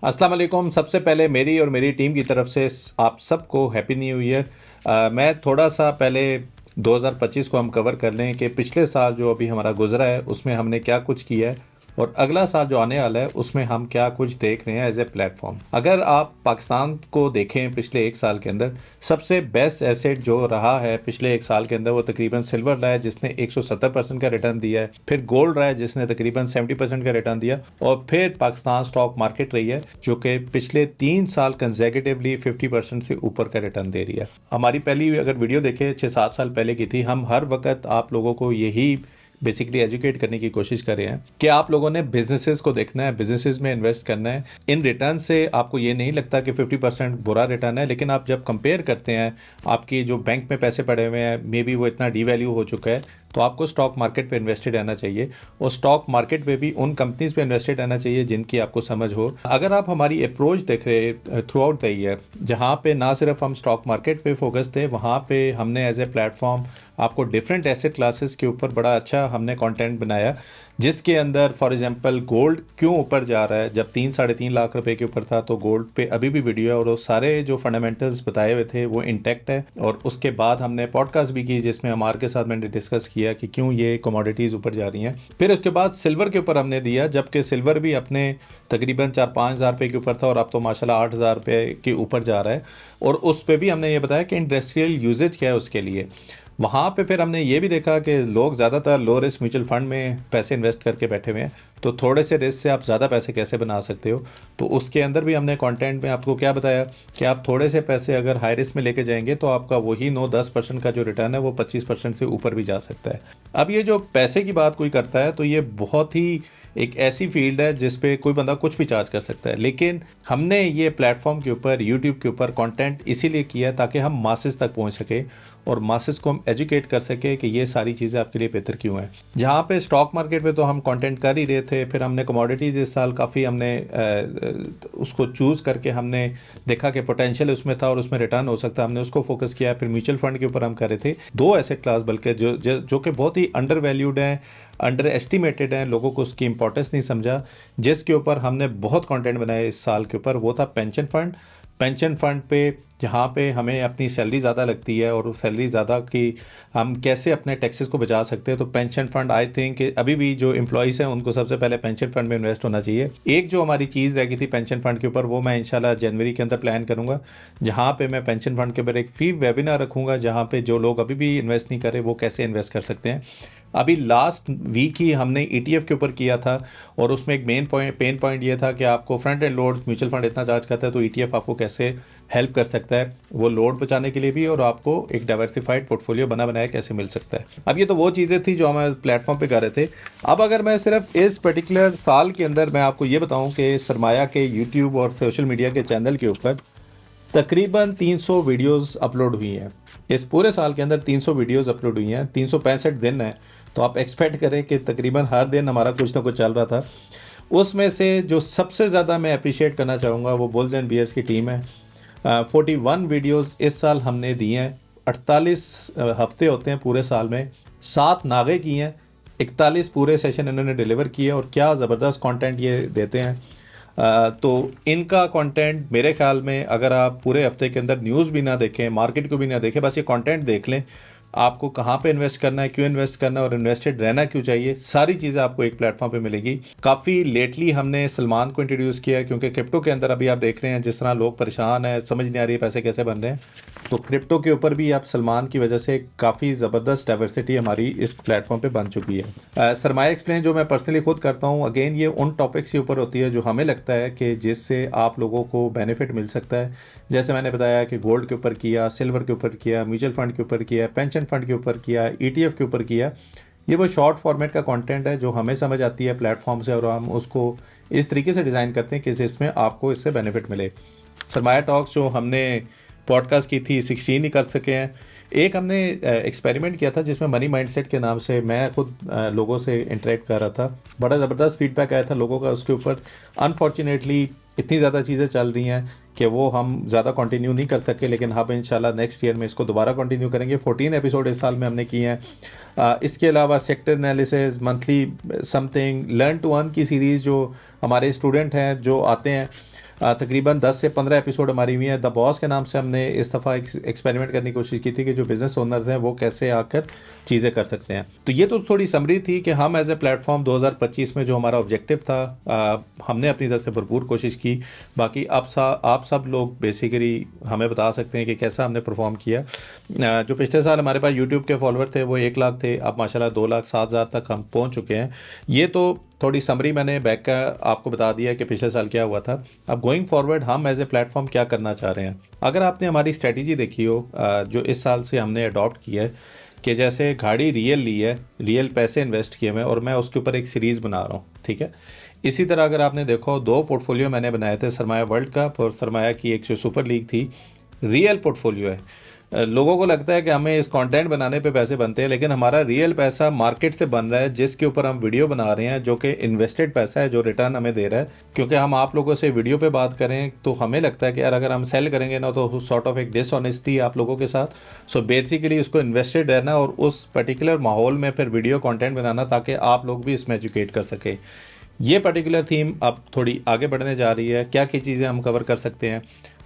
अस्सलाम वालेकुम। सबसे पहले मेरी और मेरी टीम की तरफ से आप सबको हैप्पी न्यू ईयर। मैं थोड़ा सा पहले 2025 को हम कवर कर लें कि पिछले साल जो अभी हमारा गुजरा है उसमें हमने क्या कुछ किया है और अगला साल जो आने वाला है उसमें हम क्या कुछ देख रहे हैं एज ए प्लेटफॉर्म। अगर आप पाकिस्तान को देखें पिछले एक साल के अंदर, सबसे बेस्ट एसेट जो रहा है पिछले एक साल के अंदर वो तकरीबन सिल्वर रहा है जिसने 170% का रिटर्न दिया है, फिर गोल्ड रहा है जिसने तकरीबन 70% का रिटर्न दिया, और फिर पाकिस्तान स्टॉक मार्केट रही है जो कि पिछले 3 साल कंसेक्यूटिवली 50% से ऊपर का रिटर्न दे रही है। हमारी पहली अगर वीडियो देखें 6-7 साल पहले की थी, हम हर वक्त आप लोगों को यही बेसिकली एजुकेट करने की कोशिश कर रहे हैं कि आप लोगों ने बिजनेसेस को देखना है, बिजनेसेस में इन्वेस्ट करना है। इन रिटर्न से आपको ये नहीं लगता कि 50% बुरा रिटर्न है, लेकिन आप जब कंपेयर करते हैं आपकी जो बैंक में पैसे पड़े हुए हैं, मे बी वो इतना डीवैल्यू हो चुका है, तो आपको स्टॉक मार्केट पे इन्वेस्टेड रहना चाहिए और स्टॉक मार्केट पे भी उन कंपनीज पे इन्वेस्टेड रहना चाहिए जिनकी आपको समझ हो। अगर आप हमारी अप्रोच देख रहे थ्रू आउट द ईयर, जहाँ पे ना सिर्फ हम स्टॉक मार्केट पे फोकस थे, वहाँ पे हमने एज ए प्लेटफॉर्म आपको डिफरेंट एसेट क्लासेस के ऊपर बड़ा अच्छा हमने कंटेंट बनाया, जिसके अंदर फॉर एग्जांपल गोल्ड क्यों ऊपर जा रहा है। जब 3-3.5 लाख रुपए के ऊपर था तो गोल्ड पे अभी भी वीडियो है और वो सारे जो फंडामेंटल्स बताए हुए थे वो इंटैक्ट है। और उसके बाद हमने पॉडकास्ट भी की जिसमें अमार के साथ मैंने डिस्कस किया कि क्यों ये कमोडिटीज़ ऊपर जा रही हैं। फिर उसके बाद सिल्वर के ऊपर हमने दिया, जबकि सिल्वर भी अपने तकरीबन 4-5 हज़ार रुपये के ऊपर था और अब तो माशाल्लाह 8 हज़ार रुपये के ऊपर जा रहा है। और उस पर भी हमने ये बताया कि इंडस्ट्रियल यूजेज क्या है उसके लिए। वहाँ पे फिर हमने ये भी देखा कि लोग ज़्यादातर लो रिस्क म्यूचुअल फंड में पैसे इन्वेस्ट करके बैठे हुए हैं, तो थोड़े से रिस्क से आप ज़्यादा पैसे कैसे बना सकते हो। तो उसके अंदर भी हमने कंटेंट में आपको क्या बताया कि आप थोड़े से पैसे अगर हाई रिस्क में लेके जाएंगे तो आपका वही 9-10% का जो रिटर्न है वो 25% से ऊपर भी जा सकता है। अब ये जो पैसे की बात कोई करता है तो ये बहुत ही एक ऐसी फील्ड है जिस पे कोई बंदा कुछ भी चार्ज कर सकता है, लेकिन हमने ये प्लेटफॉर्म के ऊपर यूट्यूब के ऊपर कंटेंट इसीलिए किया है ताकि हम मासेस तक पहुंच सके और मासेस को हम एजुकेट कर सके कि ये सारी चीज़ें आपके लिए बेहतर क्यों हैं। जहाँ पे स्टॉक मार्केट पे तो हम कंटेंट कर ही रहे थे, फिर हमने कमोडिटीज़ इस साल काफ़ी हमने उसको चूज़ करके हमने देखा कि पोटेंशियल उसमें था और उसमें रिटर्न हो सकता है, हमने उसको फोकस किया। फिर म्यूचुअल फंड के ऊपर हम कर रहे थे, दो एसेट क्लास बल्कि जो कि बहुत ही अंडर वैल्यूड हैं, अंडर एस्टिमेटेड हैं, लोगों को उसकी इंपॉर्टेंस नहीं समझा, जिसके ऊपर हमने बहुत कंटेंट बनाया इस साल के ऊपर। वो था पेंशन फंड। पेंशन फंड पे जहाँ पे हमें अपनी सैलरी ज़्यादा लगती है और सैलरी ज़्यादा की हम कैसे अपने टैक्सेस को बचा सकते हैं, तो पेंशन फंड आई थिंक अभी भी जो एम्प्लॉयज़ हैं उनको सबसे पहले पेंशन फंड में इन्वेस्ट होना चाहिए। एक जो हमारी चीज़ रह गई थी पेंशन फंड के ऊपर, वो मैं इंशाल्लाह जनवरी के अंदर प्लान करूँगा, जहाँ पे मैं पेंशन फंड के ऊपर एक फ्री वेबिनार रखूँगा जहाँ पे जो लोग अभी भी इन्वेस्ट नहीं कर रहे वो कैसे इन्वेस्ट कर सकते हैं। अभी लास्ट वीक ही हमने ईटीएफ के ऊपर किया था और उसमें एक पेन पॉइंट ये था कि आपको front end load mutual fund इतना चार्ज करता है, तो ईटीएफ आपको कैसे हेल्प कर सकता है वो लोड बचाने के लिए भी, और आपको एक डाइवर्सिफाइड पोर्टफोलियो बनाया कैसे मिल सकता है। अब ये तो वो चीज़ें थी जो हम प्लेटफॉर्म पे कर रहे थे। अब अगर मैं सिर्फ इस पर्टिकुलर साल के अंदर मैं आपको ये बताऊं कि सरमाया के यूट्यूब और सोशल मीडिया के चैनल के ऊपर तकरीबन 300 वीडियोस अपलोड हुई हैं। इस पूरे साल के अंदर 300 वीडियोस अपलोड हुई हैं, 365 दिन है, तो आप एक्सपेक्ट करें कि तकरीबन हर दिन हमारा कुछ ना कुछ चल रहा था। उसमें से जो सबसे ज़्यादा मैं अप्रिशिएट करना चाहूँगा वो बुल्स एंड बियर्स की टीम है। 41 वीडियोस इस साल हमने दिए हैं। 48 हफ्ते होते हैं पूरे साल में, 7 नागे की हैं, 41 पूरे सेशन इन्होंने डिलीवर किए और क्या ज़बरदस्त कंटेंट ये देते हैं। तो इनका कंटेंट मेरे ख्याल में अगर आप पूरे हफ्ते के अंदर न्यूज़ भी ना देखें, मार्केट को भी ना देखें, बस ये कंटेंट देख लें, आपको कहाँ पे इन्वेस्ट करना है, क्यों इन्वेस्ट करना है और इन्वेस्टेड रहना क्यों चाहिए, सारी चीज़ें आपको एक प्लेटफॉर्म पे मिलेगी। काफ़ी लेटली हमने सलमान को इंट्रोड्यूस किया है क्योंकि क्रिप्टो के अंदर अभी आप देख रहे हैं जिस तरह लोग परेशान हैं, समझ नहीं आ रही है पैसे कैसे बन रहे हैं, तो क्रिप्टो के ऊपर भी आप सलमान की वजह से काफ़ी ज़बरदस्त डाइवर्सिटी हमारी इस प्लेटफॉर्म पे बन चुकी है। सरमाया एक्सप्लेन जो मैं पर्सनली खुद करता हूँ, अगेन ये उन टॉपिक्स के ऊपर होती है जो हमें लगता है कि जिससे आप लोगों को बेनिफिट मिल सकता है। जैसे मैंने बताया कि गोल्ड के ऊपर किया, सिल्वर के ऊपर किया, म्यूचुअल फंड के ऊपर किया, पेंशन फंड के ऊपर किया, ईटीएफ के ऊपर किया। ये वो शॉर्ट फॉर्मेट का कंटेंट है जो हमें समझ आती है प्लेटफॉर्म से और हम उसको इस तरीके से डिज़ाइन करते हैं कि इसमें आपको इससे बेनिफिट मिले। सरमाया टॉक्स जो हमने पॉडकास्ट की थी 16 ही कर सके हैं। एक हमने एक्सपेरिमेंट किया था जिसमें मनी माइंडसेट के नाम से मैं खुद लोगों से इंटरेक्ट कर रहा था, बड़ा ज़बरदस्त फीडबैक आया था लोगों का उसके ऊपर। अनफॉर्चुनेटली इतनी ज़्यादा चीज़ें चल रही हैं कि वो हम ज़्यादा कंटिन्यू नहीं कर सके, लेकिन हम इंशाल्लाह नेक्स्ट ईयर में इसको दोबारा कंटिन्यू करेंगे। 14 एपिसोड इस साल में हमने किए हैं। इसके अलावा sector analysis, monthly something, learn to earn की सीरीज़ जो हमारे स्टूडेंट हैं जो आते हैं तकरीबन 10 से 15 एपिसोड हमारी हुई हैं। द बॉस के नाम से हमने इस दफ़ा एक्सपेरिमेंट करने की कोशिश की थी कि जो बिज़नेस ओनर्स हैं वो कैसे आकर चीज़ें कर सकते हैं। तो ये तो थोड़ी समरी थी कि हम एज ए प्लेटफॉर्म 2025 में जो हमारा ऑब्जेक्टिव था, हमने अपनी तरफ से भरपूर कोशिश की। बाकी आप सब लोग बेसिकली हमें बता सकते हैं कि कैसा हमने परफॉर्म किया। जो पिछले साल हमारे पास यूट्यूब के फॉलोअर थे वो 1 लाख थे, अब माशाल्लाह 2,07,000 तक हम पहुंच चुके हैं। ये तो थोड़ी समरी मैंने बैक का आपको बता दिया कि पिछले साल क्या हुआ था। अब गोइंग फॉरवर्ड हम एज ए प्लेटफॉर्म क्या करना चाह रहे हैं। अगर आपने हमारी स्ट्रेटजी देखी हो जो इस साल से हमने अडॉप्ट किया है कि जैसे गाड़ी रियल ली है, रियल पैसे इन्वेस्ट किए हुए और मैं उसके ऊपर एक सीरीज़ बना रहा हूँ, ठीक है। इसी तरह अगर आपने देखो 2 पोर्टफोलियो मैंने बनाए थे, सरमाया वर्ल्ड कप और सरमाया की एक जो सुपर लीग थी, रियल पोर्टफोलियो है। लोगों को लगता है कि हमें इस कंटेंट बनाने पे पैसे बनते हैं, लेकिन हमारा रियल पैसा मार्केट से बन रहा है जिसके ऊपर हम वीडियो बना रहे हैं, जो कि इन्वेस्टेड पैसा है जो रिटर्न हमें दे रहा है। क्योंकि हम आप लोगों से वीडियो पे बात करें तो हमें लगता है कि यार अगर हम सेल करेंगे ना तो सॉर्ट ऑफ एक डिसऑनेस्टी आप लोगों के साथ। सो बेसिकली उसको इन्वेस्टेड रहना और उस पर्टिकुलर माहौल में फिर वीडियो कॉन्टेंट बनाना ताकि आप लोग भी इसमें एजुकेट कर सके। ये पर्टिकुलर थीम अब थोड़ी आगे बढ़ने जा रही है। क्या चीज़ें हम कवर कर सकते हैं?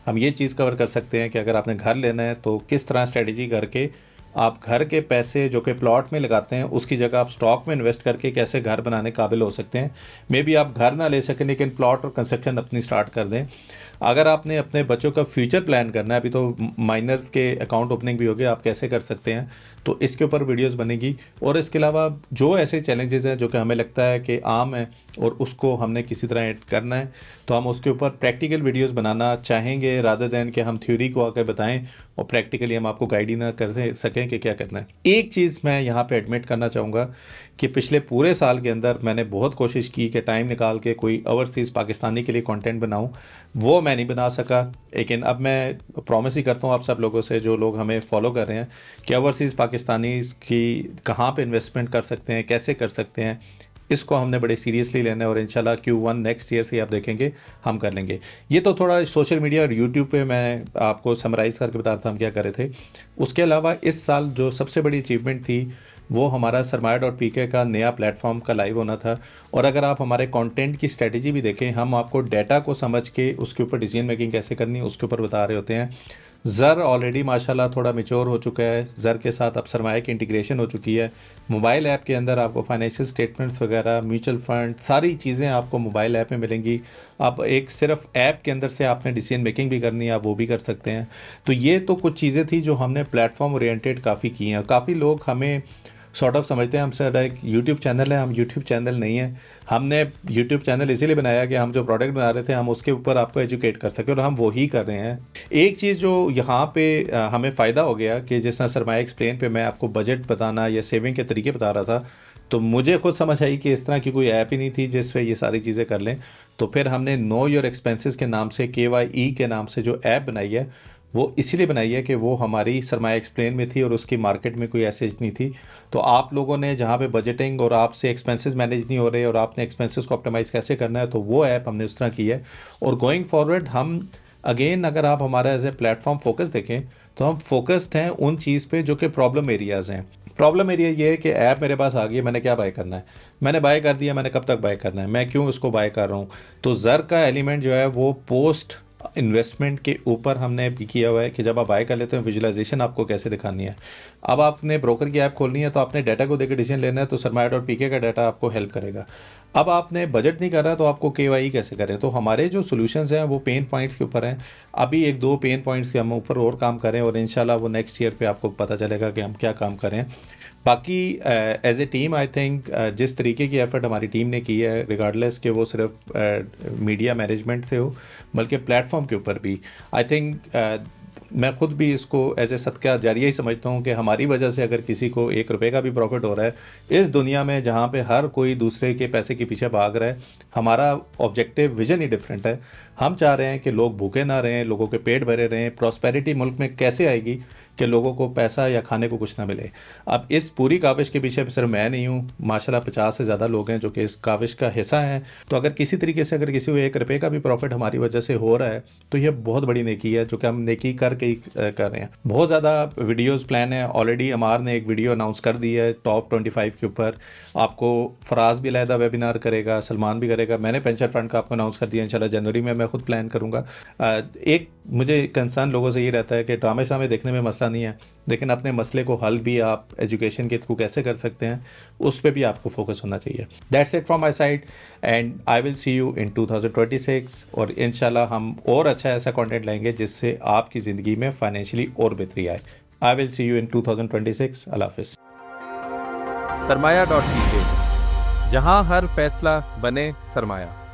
हम ये चीज़ कवर कर सकते हैं कि अगर आपने घर लेना है तो किस तरह स्ट्रेटजी करके आप घर के पैसे जो कि प्लॉट में लगाते हैं उसकी जगह आप स्टॉक में इन्वेस्ट करके कैसे घर बनाने काबिल हो सकते हैं। मे बी आप घर ना ले सकें लेकिन प्लॉट और कंस्ट्रक्शन अपनी स्टार्ट कर दें। अगर आपने अपने बच्चों का फ्यूचर प्लान करना है, अभी तो माइनर्स के अकाउंट ओपनिंग भी होगी, आप कैसे कर सकते हैं, तो इसके ऊपर वीडियोस बनेगी। और इसके अलावा जो ऐसे चैलेंजेस हैं जो कि हमें लगता है कि आम है और उसको हमने किसी तरह ऐड करना है, तो हम उसके ऊपर प्रैक्टिकल वीडियोस बनाना चाहेंगे रादर देन कि हम थ्योरी को आकर बताएं और प्रैक्टिकली हम आपको गाइड ही ना कर सकें कि क्या करना है। एक चीज़ मैं यहाँ पे एडमिट करना चाहूँगा कि पिछले पूरे साल के अंदर मैंने बहुत कोशिश की कि टाइम निकाल के कोई ओवरसीज़ पाकिस्तानी के लिए कंटेंट बनाऊं, वो मैं नहीं बना सका। लेकिन अब मैं प्रॉमिस ही करता हूँ आप सब लोगों से जो लोग हमें फॉलो कर रहे हैं कि ओवरसीज़ पाकिस्तानीज़ की कहाँ पे इन्वेस्टमेंट कर सकते हैं, कैसे कर सकते हैं, इसको हमने बड़े सीरियसली लेना है और इंशाल्लाह Q1 नेक्स्ट ईयर से आप देखेंगे हम कर लेंगे। ये तो थोड़ा सोशल मीडिया और यूट्यूब पे मैं आपको समराइज़ करके बता रहा था हम क्या कर रहे थे। उसके अलावा इस साल जो सबसे बड़ी अचीवमेंट थी वो हमारा सरमाया.pk का नया प्लेटफॉर्म का लाइव होना था। और अगर आप हमारे कंटेंट की स्ट्रेटजी भी देखें, हम आपको डाटा को समझ के उसके ऊपर डिसीजन मेकिंग कैसे करनी है उसके ऊपर बता रहे होते हैं। ज़र ऑलरेडी माशाल्लाह थोड़ा मैच्योर हो चुका है, ज़र के साथ अब सरमाया की इंटीग्रेशन हो चुकी है। मोबाइल ऐप के अंदर आपको फाइनेंशियल स्टेटमेंट्स वगैरह, म्यूचुअल फंड, सारी चीज़ें आपको मोबाइल ऐप में मिलेंगी। आप एक सिर्फ ऐप के अंदर से आपने डिसीजन मेकिंग भी करनी है, आप वो भी कर सकते हैं। तो ये तो कुछ चीज़ें थी जो हमने प्लेटफॉर्म ओरिएंटेड काफ़ी की हैं। काफ़ी लोग हमें सॉर्ट ऑफ समझते हैं हमसे एक यूट्यूब चैनल है, हम यूट्यूब चैनल नहीं है। हमने यूट्यूब चैनल इसीलिए बनाया कि हम जो प्रोडक्ट बना रहे थे हम उसके ऊपर आपको एजुकेट कर सकें और हम वो ही कर रहे हैं। एक चीज़ जो यहाँ पे हमें फ़ायदा हो गया कि जिस तरह सरमाया एक्सप्लेन पे मैं आपको बजट बताना या सेविंग के तरीके बता रहा था, तो मुझे खुद समझ आई कि इस तरह की कोई ऐप ही नहीं थी जिस पे ये सारी चीज़ें कर लें। तो फिर हमने नो योर एक्सपेंसेस के नाम से, KYE के नाम से जो ऐप बनाई है वो इसीलिए बनाई है कि वो हमारी सरमाया एक्सप्लेन में थी और उसकी मार्केट में कोई ऐसे नहीं थी। तो आप लोगों ने जहाँ पे बजटिंग और आपसे एक्सपेंसेस मैनेज नहीं हो रहे और आपने एक्सपेंसेस को ऑप्टिमाइज़ कैसे करना है, तो वो ऐप हमने उस तरह की है। और गोइंग फॉरवर्ड हम अगेन अगर आप हमारा एज ए प्लेटफॉर्म फोकस देखें तो हम फोकस्ड हैं उन चीज़ पे जो कि प्रॉब्लम एरियाज़ हैं। प्रॉब्लम एरिया ये है कि ऐप मेरे पास आ गई है, मैंने क्या बाय करना है, मैंने बाय कर दिया, मैंने कब तक बाय करना है, मैं क्यों उसको बाय कर रहा हूँ। तो ज़र का एलिमेंट जो है वो पोस्ट इन्वेस्टमेंट के ऊपर हमने भी किया हुआ है कि जब आप बाय कर लेते हैं विजुअलाइजेशन आपको कैसे दिखानी है। अब आपने ब्रोकर की ऐप खोलनी है तो आपने डाटा को देकर डिसीजन लेना है, तो सरमाया.pk का डाटा आपको हेल्प करेगा। अब आपने बजट नहीं कर रहा तो आपको KYE कैसे करें। तो हमारे जो सॉल्यूशंस हैं वो पेन पॉइंट्स के ऊपर हैं। अभी 1-2 पेन पॉइंट्स के हम ऊपर और काम करें और इंशाल्लाह वो नेक्स्ट ईयर पे आपको पता चलेगा कि हम क्या काम करें। बाकी as a team I think जिस तरीके की एफर्ट हमारी टीम ने की है, रिगार्डलेस कि वो सिर्फ मीडिया मैनेजमेंट से हो बल्कि प्लेटफॉर्म के ऊपर भी, आई थिंक मैं खुद भी इसको एज ए सदका जारिया ही समझता हूँ कि हमारी वजह से अगर किसी को 1 रुपये का भी प्रॉफिट हो रहा है इस दुनिया में जहाँ पे हर कोई दूसरे के पैसे के पीछे भाग रहा है, हमारा ऑब्जेक्टिव विजन ही डिफरेंट है। हम चाह रहे हैं कि लोग भूखे ना रहें, लोगों के पेट भरे रहें। प्रॉस्पेरिटी मुल्क में कैसे आएगी कि लोगों को पैसा या खाने को कुछ ना मिले। अब इस पूरी काविश के पीछे सिर्फ मैं नहीं हूँ, माशाल्लाह 50 से ज़्यादा लोग हैं जो कि इस काविश का हिस्सा हैं। तो अगर किसी तरीके से अगर किसी को 1 रुपये का भी प्रॉफिट हमारी वजह से हो रहा है तो ये बहुत बड़ी नेकी है जो कि हम नेकी करके ही कर रहे हैं। बहुत ज़्यादा वीडियोज़ प्लान है, ऑलरेडी अमार ने एक वीडियो अनाउंस कर दी है टॉप 25 के ऊपर। आपको फराज भी अलहदा वेबिनार करेगा, सलमान भी करेगा, मैंने पेंशन फंड का आपको अनाउंस कर दिया, इंशाल्लाह जनवरी में मैं खुद प्लान करूँगा। एक मुझे कंसर्न लोगों से ये रहता है कि ड्रामे शामे देखने में मसला नहीं है, लेकिन अपने मसले को हल भी आप एजुकेशन के थ्रू कैसे कर सकते हैं उस पर भी आपको फोकस होना चाहिए। That's it from my side and I will see you in 2026 और इंशाल्लाह हम और अच्छा ऐसा कंटेंट लाएंगे जिससे आपकी ज़िंदगी में फाइनेंशियली और बेहतरी आए। I will see you in 2026। अल्लाह हाफिज़। सरमाया.tk, जहां हर फैसला बने सरमाया।